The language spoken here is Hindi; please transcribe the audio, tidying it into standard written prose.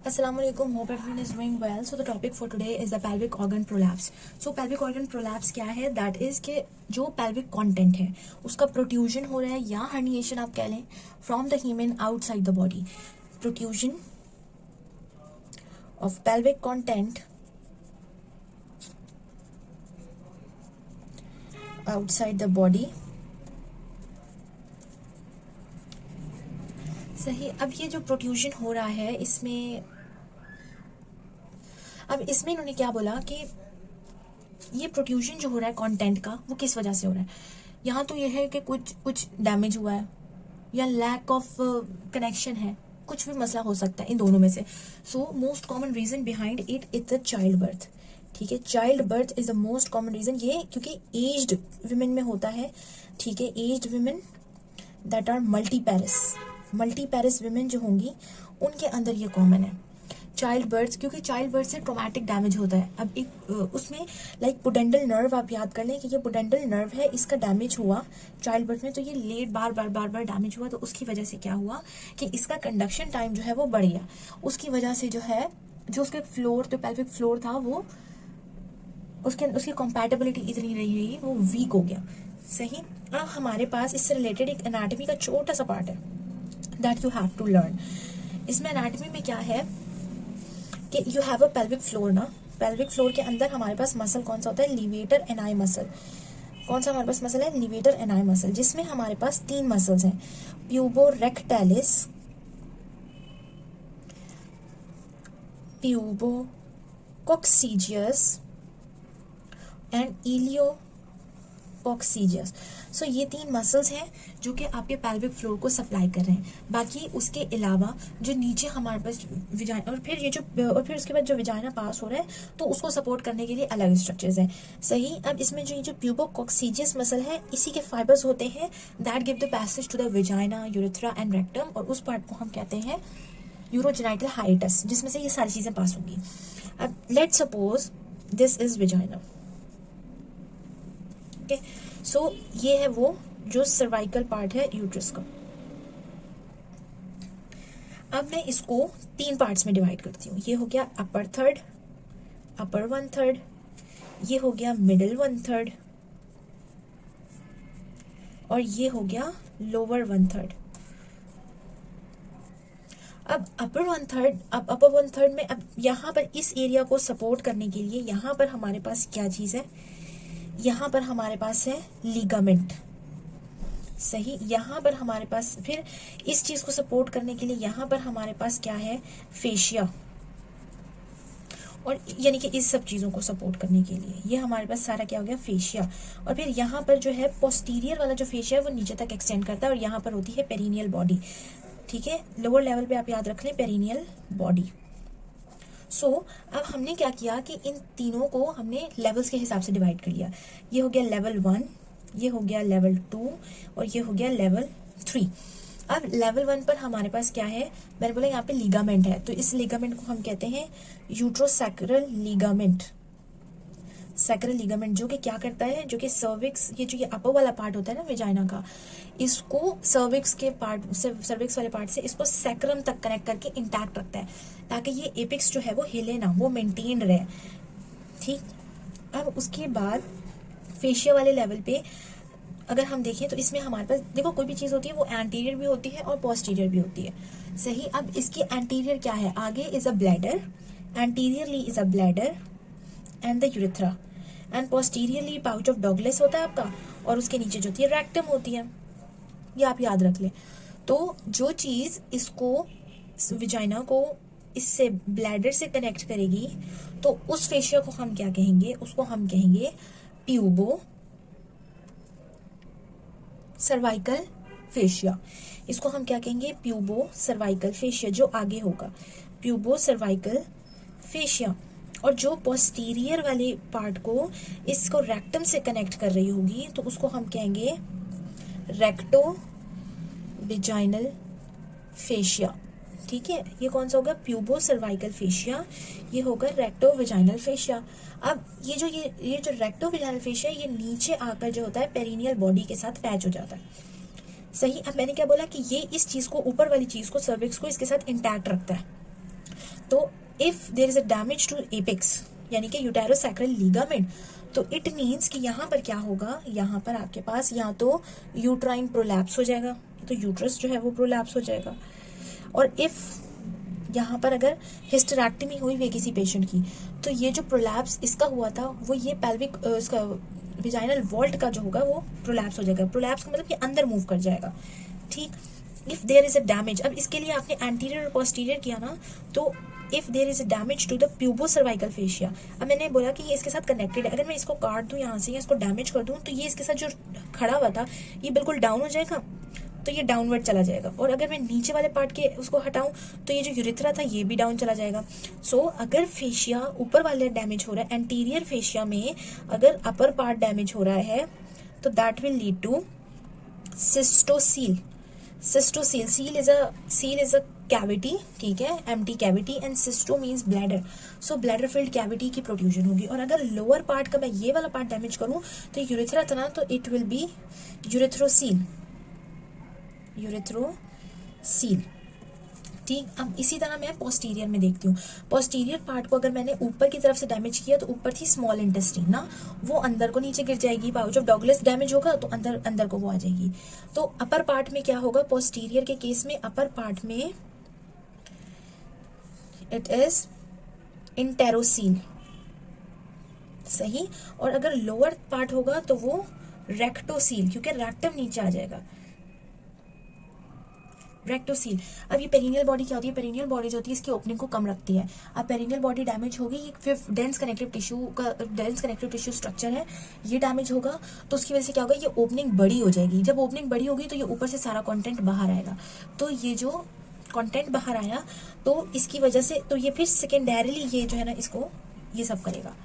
Assalamualaikum. Hope everyone is doing well. So the topic for today is the pelvic organ prolapse. So pelvic organ prolapse क्या है? That is कि जो pelvic content है उसका protrusion हो रहा है या herniation आप कह लें from the hymen outside the body. Protrusion of pelvic content outside the body. सही. अब ये जो प्रोट्रूजन हो रहा है इसमें इन्होंने क्या बोला कि ये प्रोट्रूजन जो हो रहा है कंटेंट का वो किस वजह से हो रहा है. यहाँ तो ये है कि कुछ डैमेज हुआ है या लैक ऑफ कनेक्शन है, कुछ भी मसला हो सकता है इन दोनों में से. So most common reason behind it is the child birth. ठीक है, child birth is the most common reason. ये क्योंकि एज्ड विमेन में होता है. ठीक है, aged women that are multiparous women जो होंगी उनके अंदर ये कॉमन है. चाइल्ड बर्थ, क्योंकि चाइल्ड बर्थ से ट्रोमैटिक डैमेज होता है. अब एक उसमें लाइक पुडेंडल नर्व आप याद कर लें कि ये पुडेंडल नर्व है, इसका डैमेज हुआ चाइल्ड बर्थ में, तो ये लेट बार डैमेज हुआ. तो उसकी वजह से क्या हुआ कि इसका कंडक्शन टाइम जो है वो बढ़ गया. उसकी वजह से जो है जो उसके फ्लोर, जो पेल्विक फ्लोर था वो उसकी कॉम्पैटिबिलिटी इतनी नहीं रही, वो वीक हो गया. सही. अब हमारे पास इससे रिलेटेड एक एनाटॉमी का छोटा सा पार्ट है that you have to learn. इसमें एनाटॉमी में क्या है कि you have a pelvic floor ना. पेल्विक फ्लोर के अंदर हमारे पास मसल कौन सा होता है? Levator ani muscle. कौन सा हमारे पास मसल है? लीवेटर एनाई मसल, जिसमें हमारे पास 3 मसल्स हैं: प्यूबोरेक्टालिस, प्यूबोकॉक्सीजियस एंड इलियोकॉक्सीजियस. सो ये 3 मसल्स हैं जो कि आपके पेल्विक फ्लोर को सप्लाई कर रहे हैं. बाकी उसके अलावा जो नीचे हमारे पास विजाइना और फिर उसके बाद जो विजाइना पास हो रहा है तो उसको सपोर्ट करने के लिए अलग स्ट्रक्चर्स हैं. सही. अब इसमें जो ये जो प्यूबोकॉक्सीजियस मसल है, इसी के फाइबर्स होते हैं that give the passage to the vagina, urethra and rectum, और उस पार्ट को हम कहते हैं यूरोजेनाइटल हाइटस, जिसमें से ये सारी चीजें पास होंगी. अब let's suppose this is vagina. Okay, so ये है वो जो सर्वाइकल पार्ट है यूट्रस का. अब मैं इसको 3 पार्ट्स में डिवाइड करती हूँ. ये हो गया अपर 1/3, ये हो गया मिडिल 1/3, और ये हो गया लोअर 1/3. अब अपर 1/3 में अब यहाँ पर इस एरिया को सपोर्ट करने के लिए यहाँ पर हमारे पास क्या चीज है? यहाँ पर हमारे पास है लिगामेंट. सही. यहाँ पर हमारे पास फिर इस चीज को सपोर्ट करने के लिए यहाँ पर हमारे पास क्या है? फेशिया. और यानी कि इस सब चीजों को सपोर्ट करने के लिए ये हमारे पास सारा क्या हो गया? फेशिया. और फिर यहाँ पर जो है पोस्टीरियर वाला जो फेशिया है वो नीचे तक एक्सटेंड करता है, और यहाँ पर होती है पेरिनियल बॉडी. ठीक है, लोअर लेवल पे आप याद रख लें पेरिनियल बॉडी. सो अब हमने क्या किया कि इन तीनों को हमने लेवल्स के हिसाब से डिवाइड कर लिया. ये हो गया लेवल 1, ये हो गया लेवल 2, और ये हो गया लेवल 3. अब लेवल 1 पर हमारे पास क्या है? मैंने बोला यहाँ पे लिगामेंट है, तो इस लिगामेंट को हम कहते हैं यूट्रोसैक्रल लिगामेंट. सैक्रल लिगामेंट जो कि क्या करता है, जो कि सर्विक्स, ये जो ये अपर वाला पार्ट होता है ना विजाइना का, इसको सर्विक्स वाले पार्ट से इसको सैक्रम तक कनेक्ट करके इंटैक्ट रखता है, ताकि ये एपिक्स जो है वो हिले ना, वो मेंटेन रहे. ठीक. अब उसके बाद फेशिया वाले लेवल पे अगर हम देखें तो इसमें हमारे पास देखो कोई भी चीज होती है वो एंटीरियर भी होती है और पोस्टीरियर भी होती है. सही. अब इसकी एंटीरियर क्या है? आगे is a bladder, anteriorly is a bladder and the urethra, and posteriorly pouch of Douglas होता है आपका, और उसके नीचे जो होती है रेक्टम होती है. ये आप याद रख लें. तो जो चीज इसको विजाइना को इससे ब्लैडर से कनेक्ट करेगी तो उस फेशिया को हम क्या कहेंगे? उसको हम कहेंगे प्यूबो सर्वाइकल फेशिया. इसको हम क्या कहेंगे? प्यूबो सर्वाइकल फेशिया, जो आगे होगा प्यूबो सर्वाइकल फेशिया. और जो पोस्टीरियर वाले पार्ट को इसको रेक्टम से कनेक्ट कर रही होगी तो उसको हम कहेंगे रेक्टो विजाइनल फेशिया. ठीक है, ये कौन सा होगा? प्यूबो सर्वाइकल फेशिया. ये होगा रेक्टो विजाइनल फेशिया. अब ये जो रेक्टो विजाइनल फेशिया, ये नीचे आकर जो होता है पेरिनियल बॉडी के साथ अटैच हो जाता है. सही. अब मैंने क्या बोला कि ये इस चीज को, ऊपर वाली चीज को, सर्विक्स को इसके साथ इंटैक्ट रखता है. तो if there is a damage to apex यानी कि यूटेरोसैक्रल लीगामेंट, तो इट मीन्स कि यहाँ पर क्या होगा, यहाँ पर आपके पास या तो यूट्राइन प्रोलैप्स हो जाएगा, तो यूट्रस जो है वो प्रोलैप्स हो जाएगा। और इफ यहाँ पर अगर हिस्टेरेक्टमी हुई हुई किसी पेशेंट की, तो ये जो प्रोलैप्स इसका हुआ था वो ये पेल्विक इसका विजाइनल वॉल्ट का जो होगा वो प्रोलैप्स हो जाएगा। प्रोलैप्स का मतलब ये अंदर मूव कर जाएगा, ठीक। If there is a damage, अब इसके लिए आपने एंटीरियर और पोस्टीरियर किया ना, तो if there is a damage to the pubocervical fascia, अब मैंने बोला कि ये इसके साथ कनेक्टेड है, अगर मैं इसको काट दूं यहाँ से या इसको डैमेज कर दूं, तो ये इसके साथ जो खड़ा हुआ था ये बिल्कुल डाउन हो जाएगा, तो ये डाउनवर्ड चला जाएगा। और अगर मैं नीचे वाले पार्ट के उसको हटाऊं तो ये जो यूरिथ्रा था ये भी डाउन चला जाएगा। सो अगर फेशिया ऊपर वाले डैमेज हो रहा है, एंटीरियर फेशिया में अगर अपर पार्ट डैमेज हो रहा है, तो that will lead to cystocele. Cystocele, cele is a cavity, ठीक है, empty cavity, and cysto means bladder. So bladder filled cavity की प्रोड्यूशन होगी। और अगर लोअर पार्ट का मैं ये वाला पार्ट डैमेज करूं, तो यूरिथ्रा था ना, तो इट विल बी यूरिथ्रोसील, यूरिथ्रोसील, ठीक। अब इसी तरह मैं पोस्टीरियर में देखती हूँ। पोस्टीरियर पार्ट को अगर मैंने ऊपर की तरफ से डैमेज किया, तो ऊपर थी स्मॉल इंटेस्टाइन ना, वो अंदर को नीचे गिर जाएगी। पाउच ऑफ डॉगलेस डैमेज होगा तो अंदर को वो आ जाएगी। तो अपर पार्ट में क्या होगा, पोस्टीरियर के केस में अपर पार्ट में इट इज इंटेरोसील, सही। और अगर लोअर पार्ट होगा तो वो रेक्टोसील, क्योंकि रेक्टम नीचे आ जाएगा, रेक्टोसील। अब ये पेरिनियल बॉडी क्या होती है, पेरिनियल बॉडी जो होती है इसकी ओपनिंग को कम रखती है। अब पेरिनियल बॉडी डैमेज होगी, फिर डेंस कनेक्टिव टिश्यू स्ट्रक्चर है, ये डैमेज होगा, तो उसकी वजह से क्या होगा, ये ओपनिंग बड़ी हो जाएगी। जब ओपनिंग बड़ी होगी तो ये ऊपर से सारा कंटेंट बाहर आएगा। तो ये जो कंटेंट बाहर आया, तो इसकी वजह से तो ये फिर सेकेंडरीली ये जो है ना इसको ये सब करेगा।